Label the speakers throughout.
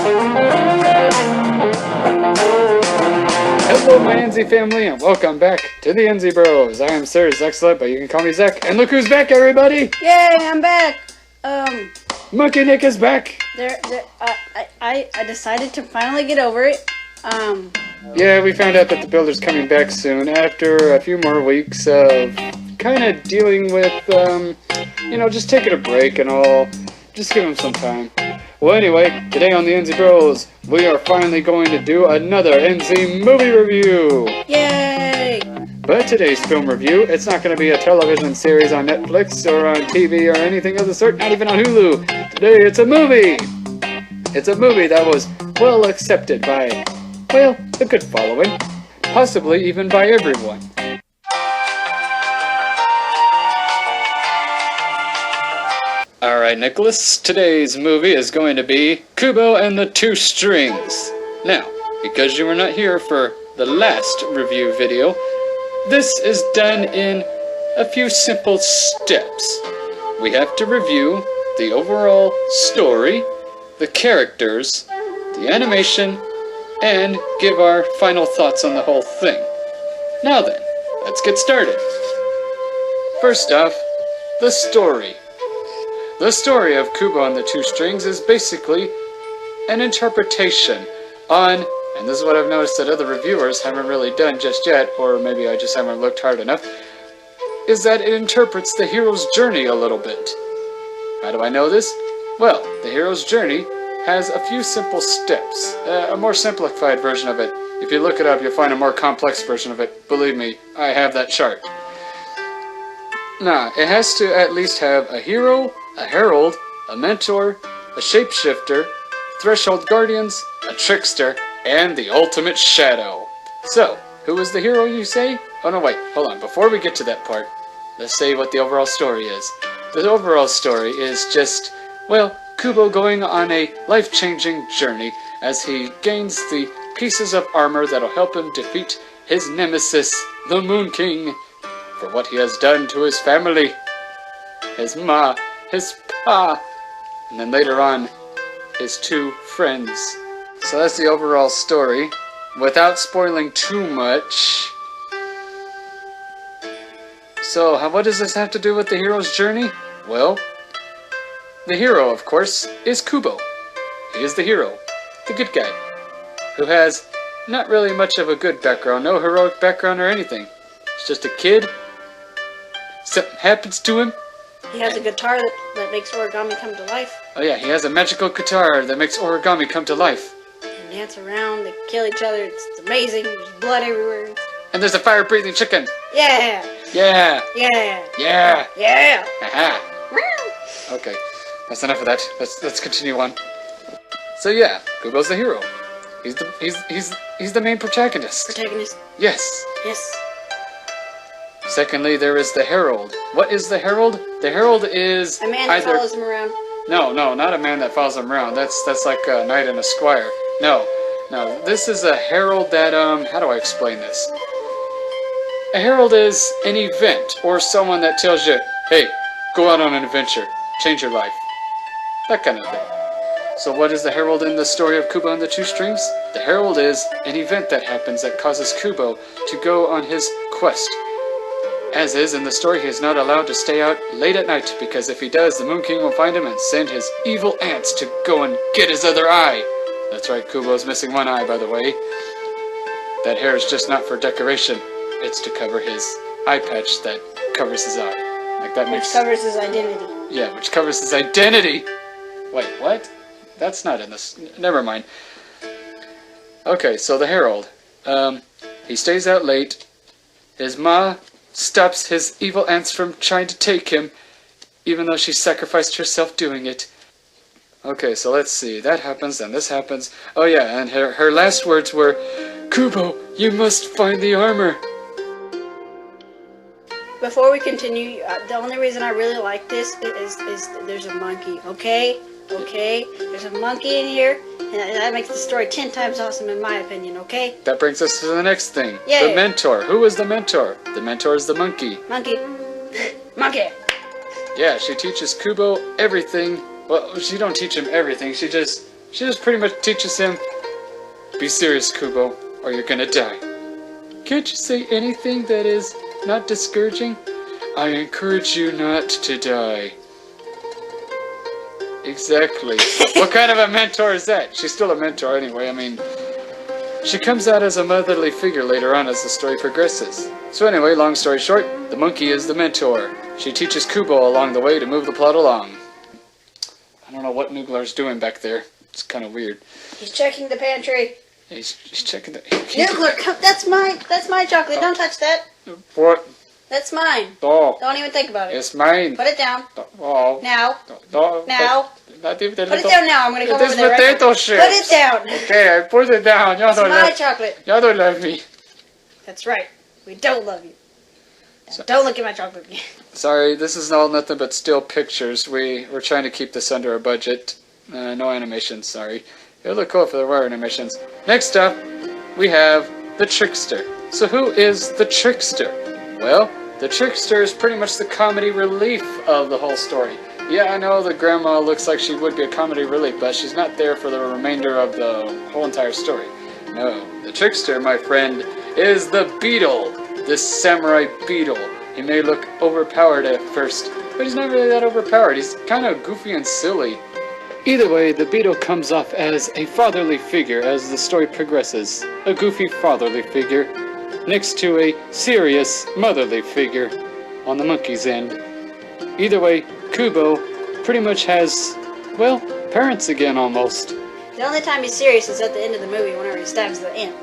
Speaker 1: Hello, my NZ family, and welcome back to the NZ Bros. I am Sir Zexlet, but you can call me Zek. And look who's back, everybody!
Speaker 2: Yay, I'm back!
Speaker 1: Monkey Nick is back!
Speaker 2: I decided to finally get over it.
Speaker 1: Yeah, we found out that the builder's coming back soon after a few more weeks of kind of dealing with, just taking a break and all. Just give him some time. Well, anyway, today on the NZ Bros, we are finally going to do another NZ movie review!
Speaker 2: Yay!
Speaker 1: But today's film review, it's not going to be a television series on Netflix or on TV or anything of the sort, not even on Hulu. Today it's a movie! It's a movie that was well accepted by, well, a good following. Possibly even by everyone. Alright, Nicholas, today's movie is going to be Kubo and the Two Strings. Now, because you were not here for the last review video, this is done in a few simple steps. We have to review the overall story, the characters, the animation, and give our final thoughts on the whole thing. Now then, let's get started. First off, the story. The story of Kubo and the Two Strings is basically an interpretation on, and this is what I've noticed that other reviewers haven't really done just yet, or maybe I just haven't looked hard enough, is that it interprets the hero's journey a little bit. How do I know this? Well, the hero's journey has a few simple steps, a more simplified version of it. If you look it up, you'll find a more complex version of it. Believe me, I have that chart. Now, it has to at least have a hero, a herald, a mentor, a shapeshifter, threshold guardians, a trickster, and the ultimate shadow. So, who is the hero, you say? Oh no, wait, hold on. Before we get to that part, let's say what the overall story is. The overall story is just, well, Kubo going on a life-changing journey as he gains the pieces of armor that'll help him defeat his nemesis, the Moon King, for what he has done to his family, his ma, his pa, and then later on, his two friends. So that's the overall story. Without spoiling too much. So, what does this have to do with the hero's journey? Well, the hero, of course, is Kubo. He is the hero, the good guy, who has not really much of a good background, no heroic background or anything. He's just a kid. Something happens to him.
Speaker 2: He has a guitar that makes origami come to life.
Speaker 1: Oh yeah, he has a magical guitar that makes origami come to life.
Speaker 2: They dance around, they kill each other, it's amazing, there's blood everywhere.
Speaker 1: And there's a fire-breathing chicken.
Speaker 2: Yeah!
Speaker 1: Yeah!
Speaker 2: Yeah!
Speaker 1: Yeah!
Speaker 2: Yeah!
Speaker 1: Aha! Okay, that's enough of that. Let's continue on. So yeah, Kubo's the hero. He's the main protagonist.
Speaker 2: Protagonist.
Speaker 1: Yes.
Speaker 2: Yes.
Speaker 1: Secondly, there is the herald. What is the herald? The herald is
Speaker 2: a man that follows him around.
Speaker 1: No, not a man that follows him around. That's like a knight and a squire. No. This is a herald that how do I explain this? A herald is an event or someone that tells you, hey, go out on an adventure, change your life, that kind of thing. So what is the herald in the story of Kubo and the Two Strings? The herald is an event that happens that causes Kubo to go on his quest. As is in the story, he is not allowed to stay out late at night, because if he does, the Moon King will find him and send his evil ants to go and get his other eye. That's right, Kubo's missing one eye, by the way. That hair is just not for decoration. It's to cover his eye patch that covers his eye. Like that
Speaker 2: Which covers his identity.
Speaker 1: Yeah, which covers his identity! Wait, what? That's not in this. Never mind. Okay, so the herald. He stays out late. His ma stops his evil ants from trying to take him, even though she sacrificed herself doing it. Okay, so let's see. That happens, and this happens. Oh yeah, and her last words were, Kubo, you must find the armor.
Speaker 2: Before we continue, the only reason I really like this is there's a monkey, okay? Okay? There's a monkey in here, and that makes the story 10 times awesome in my opinion, okay?
Speaker 1: That brings us to the next thing.
Speaker 2: Yay.
Speaker 1: The mentor. Who is the mentor? The mentor is the monkey.
Speaker 2: Monkey. Monkey.
Speaker 1: Yeah, she teaches Kubo everything. Well, she don't teach him everything. She just She just pretty much teaches him, be serious, Kubo, or you're gonna die. Can't you say anything that is not discouraging? I encourage you not to die. Exactly. What kind of a mentor is that? She's still a mentor anyway, I mean... She comes out as a motherly figure later on as the story progresses. So anyway, long story short, the monkey is the mentor. She teaches Kubo along the way to move the plot along. I don't know what Noogler's doing back there. It's kind of weird.
Speaker 2: He's checking the pantry.
Speaker 1: He's checking the...
Speaker 2: Noogler, come, that's my chocolate. Don't touch that.
Speaker 1: What?
Speaker 2: That's mine.
Speaker 1: Oh.
Speaker 2: Don't even think about it.
Speaker 1: It's mine.
Speaker 2: Put it down.
Speaker 1: Oh.
Speaker 2: Now.
Speaker 1: No.
Speaker 2: Now.
Speaker 1: Not even
Speaker 2: Put it down now. I'm going to come over there.
Speaker 1: Potato
Speaker 2: Right?
Speaker 1: chips.
Speaker 2: Put it down.
Speaker 1: Okay, I put it down. Y'all
Speaker 2: It's
Speaker 1: don't
Speaker 2: my
Speaker 1: love
Speaker 2: chocolate.
Speaker 1: Y'all don't love me.
Speaker 2: That's right. We don't love you. Now, don't look at my chocolate again.
Speaker 1: Sorry, this is all nothing but still pictures. We're trying to keep this under our budget. No animations, sorry. It would look cool if there were animations. Next up, we have the Trickster. So who is the Trickster? Well, the Trickster is pretty much the comedy relief of the whole story. Yeah, I know the grandma looks like she would be a comedy relief, but she's not there for the remainder of the whole entire story. No, the Trickster, my friend, is the Beetle. This samurai beetle. He may look overpowered at first, but he's not really that overpowered. He's kind of goofy and silly. Either way, the beetle comes off as a fatherly figure as the story progresses. A goofy fatherly figure next to a serious motherly figure on the monkey's end. Either way, Kubo pretty much has, well, parents again almost.
Speaker 2: The only time he's serious is at the end of the movie whenever he stabs the ant.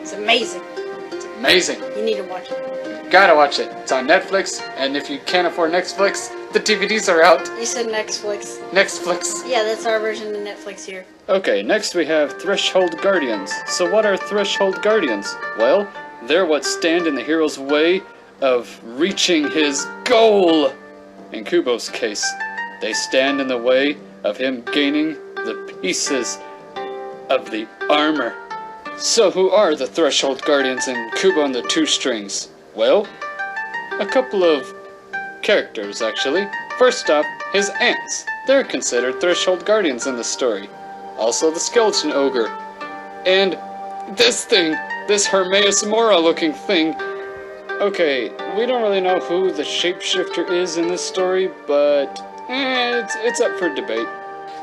Speaker 2: It's amazing.
Speaker 1: It's amazing.
Speaker 2: You need to watch it.
Speaker 1: Gotta watch it. It's on Netflix, and if you can't afford Netflix, the DVDs are out.
Speaker 2: You said Netflix.
Speaker 1: Netflix.
Speaker 2: Yeah, that's our version of Netflix here.
Speaker 1: Okay, next we have Threshold Guardians. So what are Threshold Guardians? Well, they're what stand in the hero's way of reaching his goal. In Kubo's case, they stand in the way of him gaining the pieces of the armor. So who are the Threshold Guardians in Kubo and the Two Strings? Well, a couple of characters actually. First up, his aunts. They're considered Threshold Guardians in the story. Also the Skeleton Ogre. And this thing, this Hermaeus Mora looking thing. Okay, we don't really know who the shapeshifter is in this story, but it's up for debate.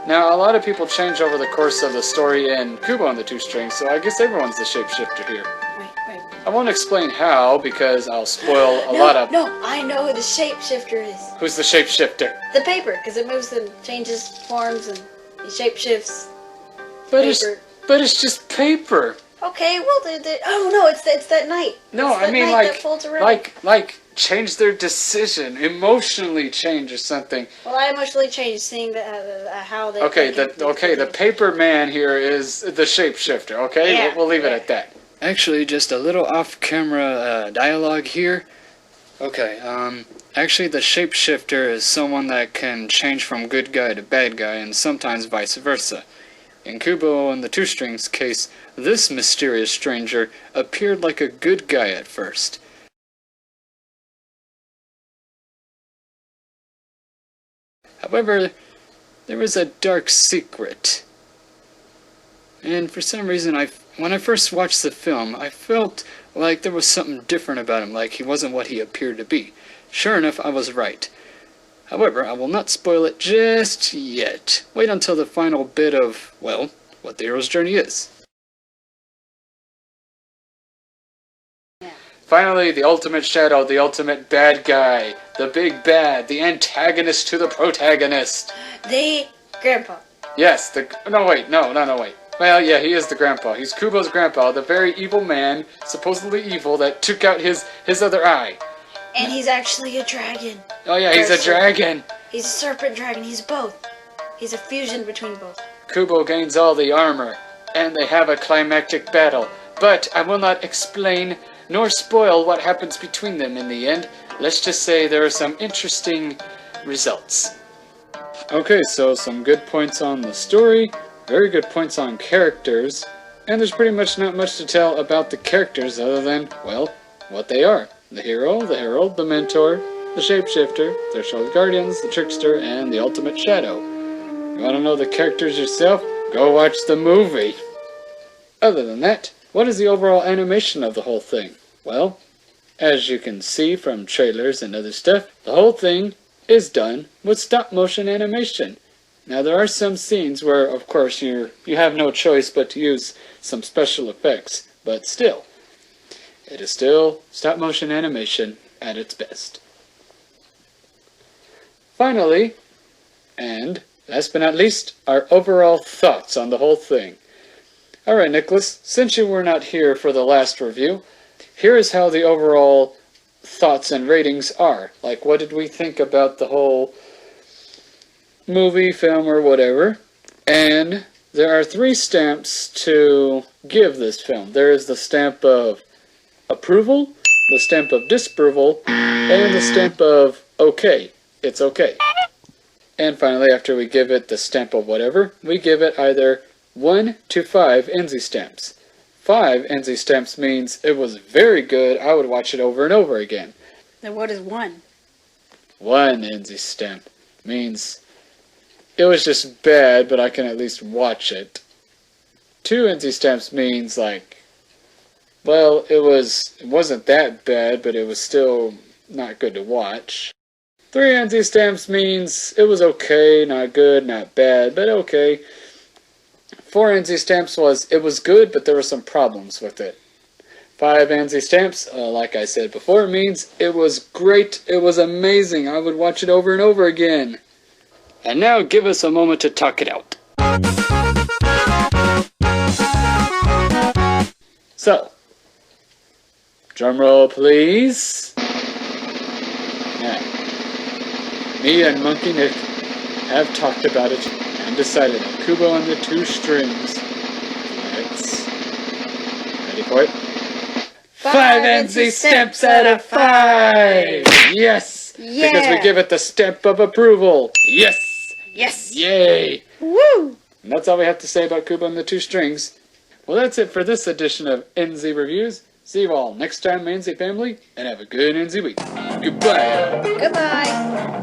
Speaker 1: Now, a lot of people change over the course of the story in Kubo and the Two Strings, so I guess everyone's the shapeshifter here.
Speaker 2: Wait.
Speaker 1: I won't explain how, because I'll spoil a lot of...
Speaker 2: No, I know who the shapeshifter is.
Speaker 1: Who's the shapeshifter?
Speaker 2: The paper, because it moves and changes forms and he shapeshifts.
Speaker 1: But
Speaker 2: Paper.
Speaker 1: it's just paper.
Speaker 2: Okay, well, oh no, it's that night.
Speaker 1: No,
Speaker 2: It's that
Speaker 1: I mean
Speaker 2: night that folds around.
Speaker 1: like change their decision, emotionally change or something.
Speaker 2: Well, I emotionally changed seeing how they.
Speaker 1: Okay, the paper man here is the shapeshifter. Okay,
Speaker 2: Yeah,
Speaker 1: we'll leave it
Speaker 2: yeah.
Speaker 1: at that. Actually, just a little off-camera dialogue here. Okay, actually, the shapeshifter is someone that can change from good guy to bad guy, and sometimes vice versa. In Kubo and the Two Strings case, this mysterious stranger appeared like a good guy at first. However, there was a dark secret. And for some reason, when I first watched the film, I felt like there was something different about him, like he wasn't what he appeared to be. Sure enough, I was right. However, I will not spoil it just yet. Wait until the final bit of, well, what the hero's journey is.
Speaker 2: Yeah.
Speaker 1: Finally, the ultimate shadow, the ultimate bad guy, the big bad, the antagonist to the protagonist.
Speaker 2: The grandpa.
Speaker 1: Yes, no wait. Well, yeah, he is the grandpa. He's Kubo's grandpa, the very evil man, supposedly evil, that took out his other eye.
Speaker 2: And he's actually a dragon.
Speaker 1: Oh yeah, he's a dragon.
Speaker 2: He's a serpent dragon. He's both. He's a fusion between both.
Speaker 1: Kubo gains all the armor, and they have a climactic battle. But I will not explain nor spoil what happens between them in the end. Let's just say there are some interesting results. Okay, so some good points on the story, very good points on characters, and there's pretty much not much to tell about the characters other than, well, what they are. The hero, the herald, the mentor, the shapeshifter, Threshold Guardians, the trickster, and the ultimate shadow. You want to know the characters yourself? go watch the movie. Other than that, what is the overall animation of the whole thing? Well, as you can see from trailers and other stuff, the whole thing is done with stop motion animation. Now there are some scenes where, of course, you have no choice but to use some special effects, but still, it is still stop motion animation at its best. Finally, and last but not least, our overall thoughts on the whole thing. Alright, Nicholas, since you were not here for the last review, here is how the overall thoughts and ratings are. Like, what did we think about the whole movie, film, or whatever? And there are 3 stamps to give this film. There is the stamp of approval, the stamp of disapproval, and the stamp of okay. It's okay. And finally, after we give it the stamp of whatever, we give it either 1 to 5 NZ stamps. 5 NZ stamps means it was very good, I would watch it over and over again.
Speaker 2: Then what is 1?
Speaker 1: 1 NZ stamp means it was just bad, but I can at least watch it. 2 NZ stamps means like, well, it wasn't that bad, but it was still not good to watch. 3 NZ stamps means it was okay, not good, not bad, but okay. 4 NZ stamps was it was good, but there were some problems with it. 5 NZ stamps, like I said before, means it was great, it was amazing, I would watch it over and over again. And now give us a moment to talk it out. So, drumroll please. Now, me and Monkey Nick have talked about it and decided on Kubo and the 2 strings. Let's... Ready for it? 5 NZ stamps out of 5! Yes!
Speaker 2: Yeah!
Speaker 1: Because we give it the stamp of approval! Yes!
Speaker 2: Yes!
Speaker 1: Yay!
Speaker 2: Woo!
Speaker 1: And that's all we have to say about Kubo and the 2 strings. Well, that's it for this edition of NZ Reviews. See you all next time, NZ family, and have a good NZ week. Goodbye!
Speaker 2: Goodbye!